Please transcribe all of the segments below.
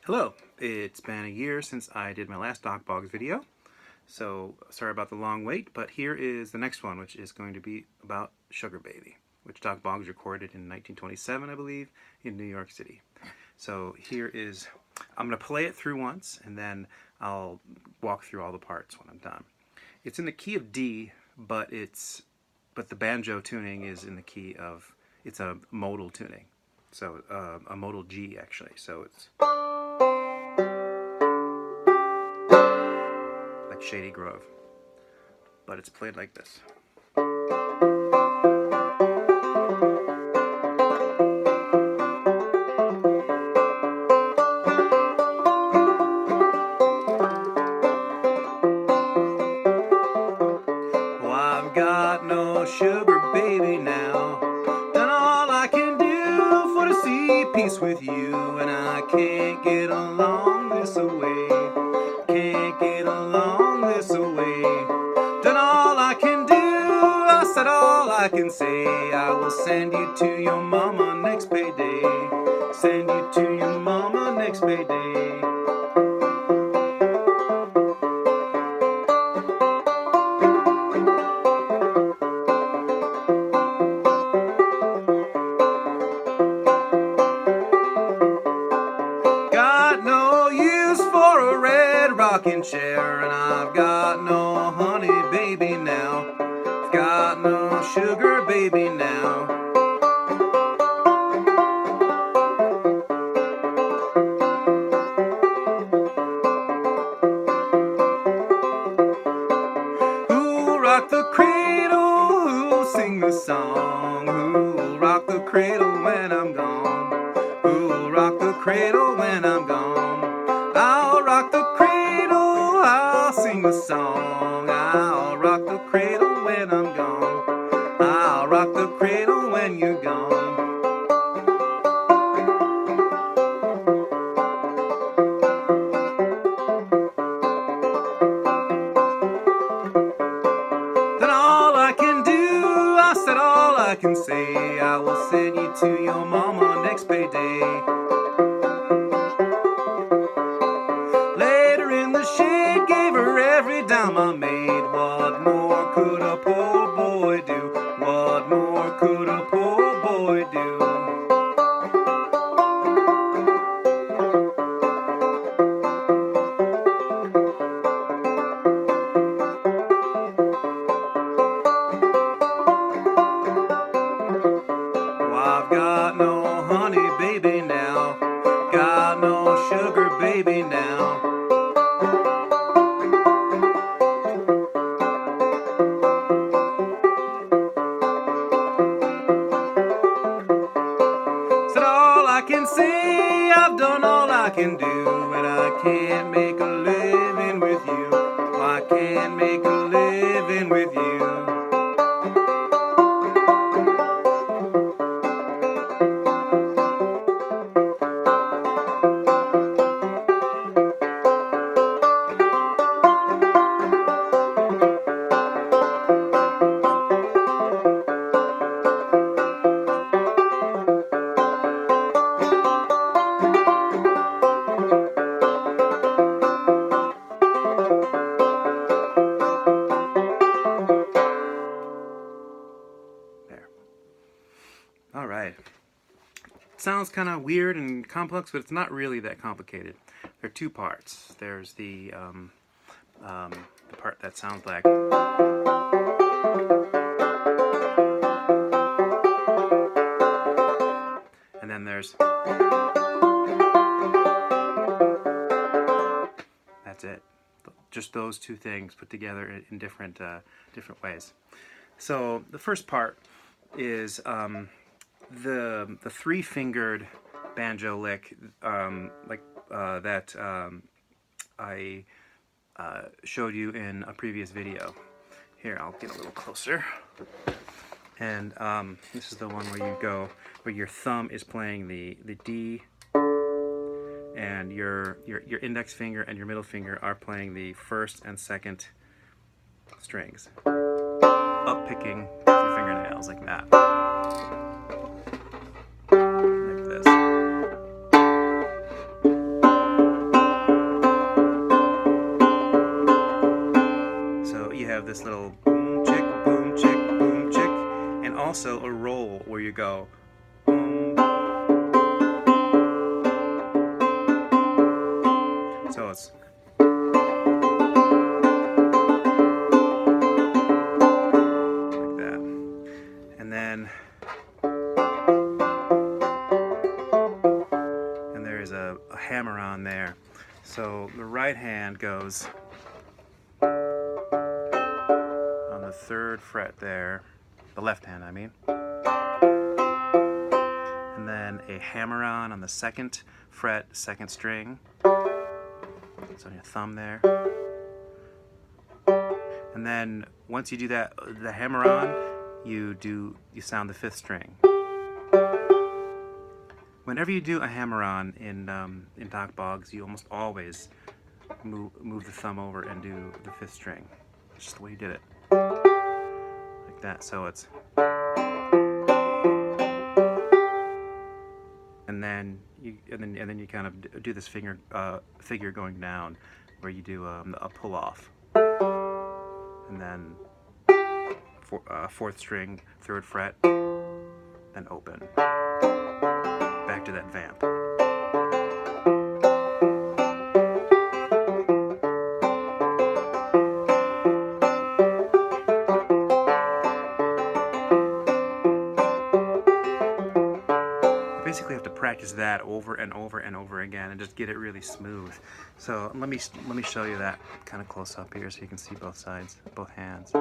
Hello, it's been a year since I did my last Dock Boggs video, so sorry about the long wait, but here is the next one, which is going to be about Sugar Baby, which Dock Boggs recorded in 1927, I believe, in New York City. So here is, I'm going to play it through once, and then I'll walk through all the parts when I'm done. It's in the key of D, but the banjo tuning is in the key of, it's a modal tuning. So a modal G actually, so it's like Shady Grove, but it's played like this. Well, I've got no sugar baby now, done all I can do for to see peace with you, and I can't get along this away, can't get along this away. Done all I can do, I said all I can say. I will send you to your mama next payday, send you to your mama next payday. Got no use for a red rocking chair, and I've got no honey baby now, I've got no sugar baby now. Who'll rock the cradle, who'll sing the song, who'll rock the cradle when I'm gone, who'll rock the cradle when I'm gone. I'll rock the cradle, I'll sing the song, I'll rock the cradle when I'm gone, I'll rock the cradle when you're gone. Then all I can do, I said all I can say, I will send you to your mama next payday. Later in the shade, gave her every dime I made. What more could a poor boy do? What more could a poor boy do? I've got no honey baby now, got no sugar baby now. Said all I can say, I've done all I can do, and I can't make a living with you, I can't make a living with you. All right. Sounds kind of weird and complex, but it's not really that complicated. There are two parts. There's the part that sounds like, and then there's, that's it. Just those two things put together in different ways. So the first part is the three-fingered banjo lick, that I showed you in a previous video. Here, I'll get a little closer. And this is the one where you go, where your thumb is playing the D, and your index finger and your middle finger are playing the first and second strings, up picking with your fingernails like that. Like this. go. So it's like that. And then there's a hammer on there. So the right hand goes on the 3rd fret there, the left hand I mean. And then a hammer on the 2nd fret, 2nd string. It's on your thumb there. And then once you do that, the hammer on, you sound the 5th string. Whenever you do a hammer on in Dock Boggs, you almost always move the thumb over and do the 5th string. It's just the way you did it, like that. So it's, and then you kind of do this figure going down, where you do a pull off, and then 4th string, 3rd fret, then open. Back to that vamp. You basically have to practice that over and over and over again and just get it really smooth. So let me show you that kind of close up here so you can see both sides, both hands.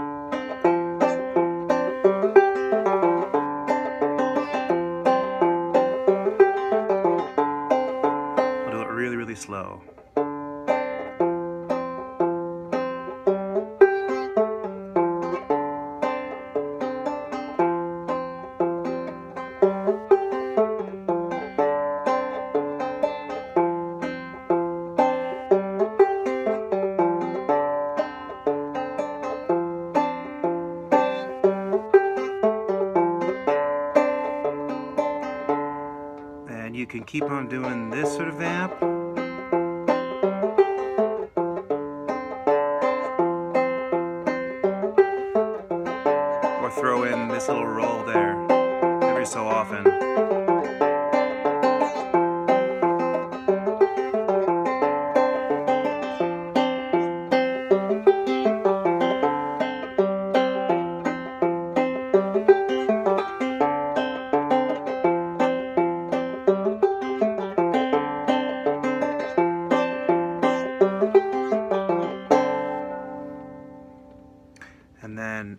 Really slow. And you can keep on doing this sort of vamp. Or throw in this little roll there every so often.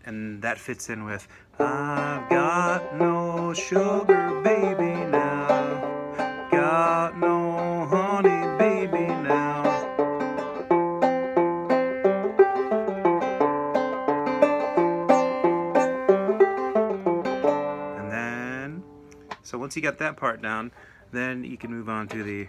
And that fits in with I've got no sugar baby now, got no honey baby now. And then, so once you got that part down, then you can move on to the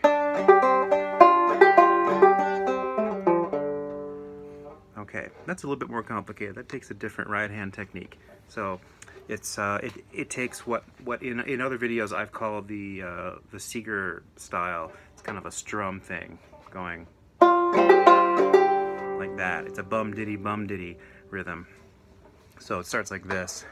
okay, that's a little bit more complicated. That takes a different right hand technique. So it's it takes what in other videos I've called the Seeger style. It's kind of a strum thing going like that. It's a bum diddy rhythm. So it starts like this.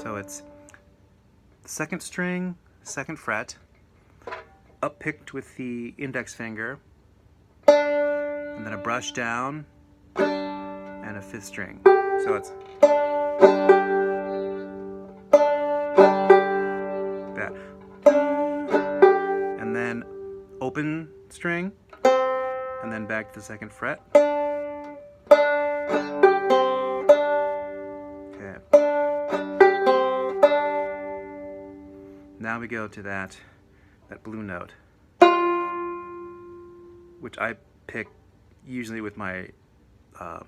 So it's 2nd string, 2nd fret, up picked with the index finger, and then a brush down, and a 5th string. So it's that. And then open string, and then back to the 2nd fret. Now we go to that blue note, which I pick usually with my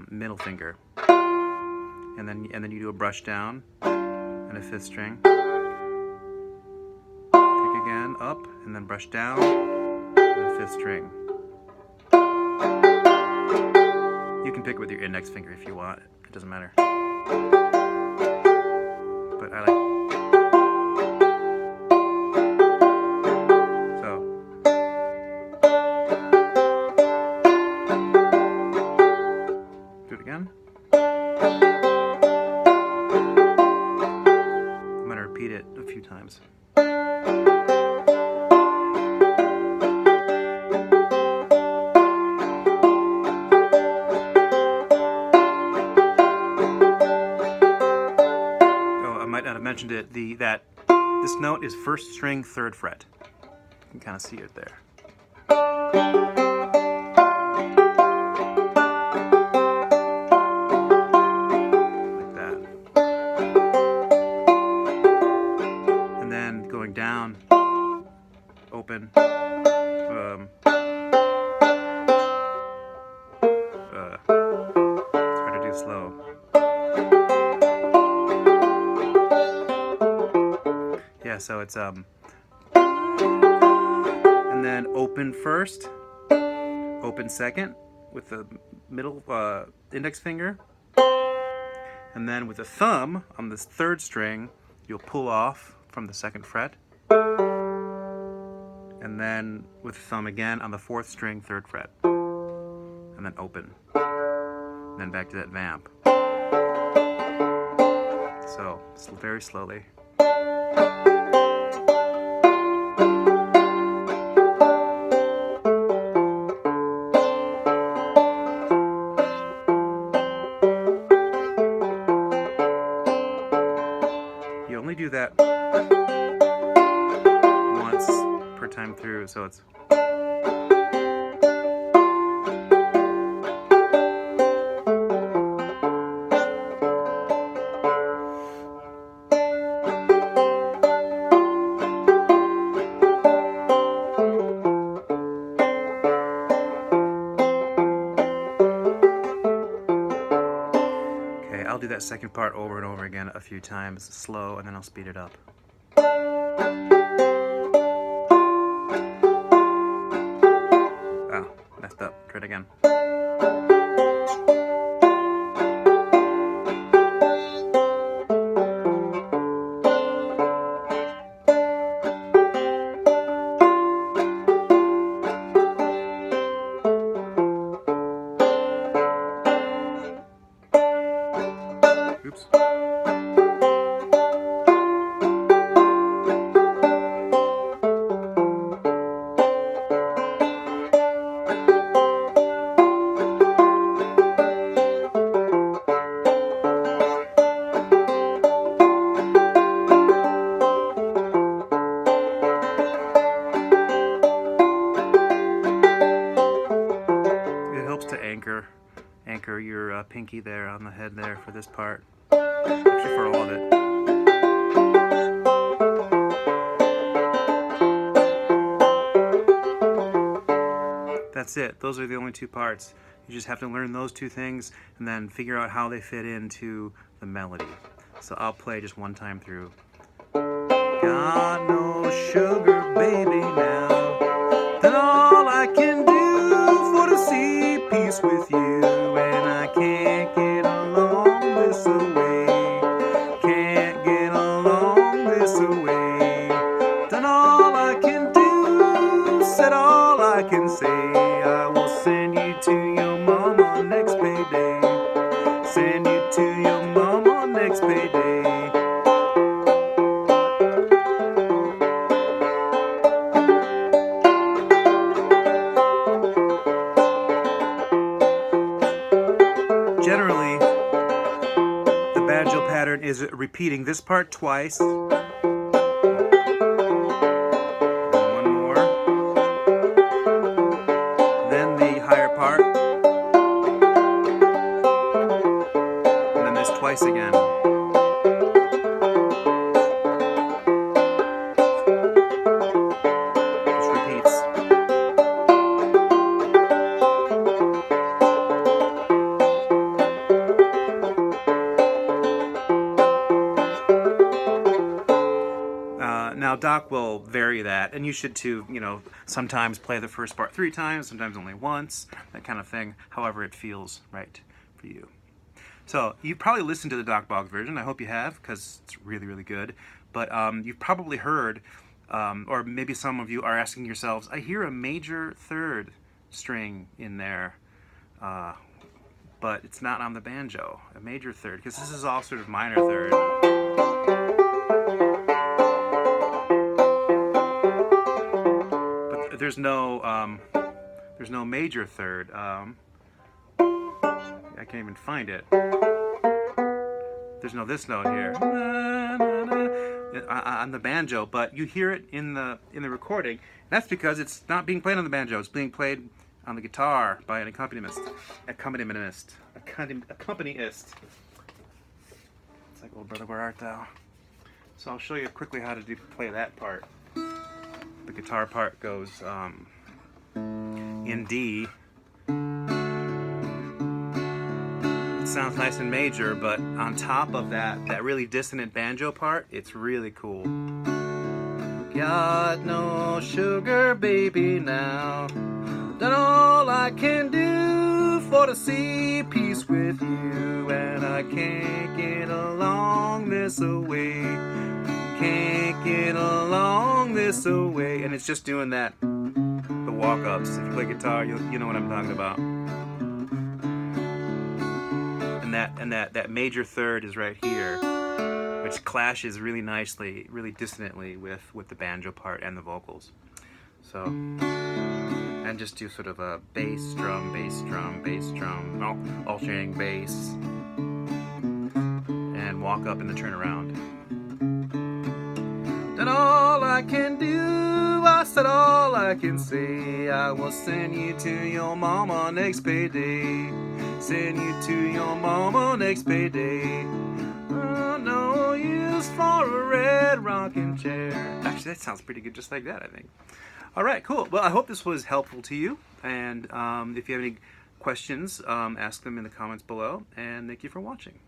middle finger, and then you do a brush down and a 5th string. Pick again, up, and then brush down and a 5th string. You can pick with your index finger if you want. It doesn't matter. But I like. So. Do it again. I'm going to repeat it a few times. Mentioned it, that this note is first string, 3rd fret. You can kind of see it there. Like that. And then going down, open. It's hard to do slow. Yeah, so it's and then open first, open second with the middle index finger, and then with the thumb on this 3rd string, you'll pull off from the 2nd fret, and then with the thumb again on the 4th string, 3rd fret, and then open, and then back to that vamp. So very slowly. You only do that once per time through, so it's. I'll do that second part over and over again a few times, slow, and then I'll speed it up. Oh, messed up. Try it again. Oops. It helps to anchor your pinky there on the head there for this part. Actually, for all of it. That's it. Those are the only 2 parts. You just have to learn those 2 things and then figure out how they fit into the melody. So I'll play just one time through. Got no sugar, baby, now. Then all I can do for to see peace with you, and I can't get along this away. Can't get along this away. Done all I can do, said all I can say. I will send you to your mama next payday. Send you to your mama next payday. Generally, the banjo pattern is repeating this part twice. One more. Then the higher part. And then this twice again. Just repeats. Now Dock will vary that, and you should too, you know, sometimes play the first part 3 times, sometimes only once, that kind of thing, however it feels right for you. So you've probably listened to the Dock Boggs version. I hope you have, because it's really, really good. But you've probably heard, or maybe some of you are asking yourselves, I hear a major third string in there, but it's not on the banjo, a major third, because this is all sort of minor third. But there's no major third. I can't even find it. There's no this note here on the banjo, but you hear it in the recording. That's because it's not being played on the banjo. It's being played on the guitar by an accompanist. It's like, "Oh brother, where art thou?" So I'll show you quickly how to play that part. The guitar part goes in D. It sounds nice and major, but on top of that really dissonant banjo part, it's really cool. Got no sugar, baby, now. Done all I can do for to see peace with you, and I can't get along this away. Can't get along this away. And it's just doing that, the walk-ups. If you play guitar, you know what I'm talking about. And that major third is right here, which clashes really nicely, really dissonantly with the banjo part and the vocals. So, and just do sort of a bass drum, bass drum, bass drum, alternating bass, and walk up in the turnaround. Done all I can do, I said all I can say. I will send you to your mama next payday. Send you to your mama next payday. Oh, no use for a red rocking chair. Actually, that sounds pretty good just like that, I think. All right, cool. Well, I hope this was helpful to you. And if you have any questions, ask them in the comments below. And thank you for watching.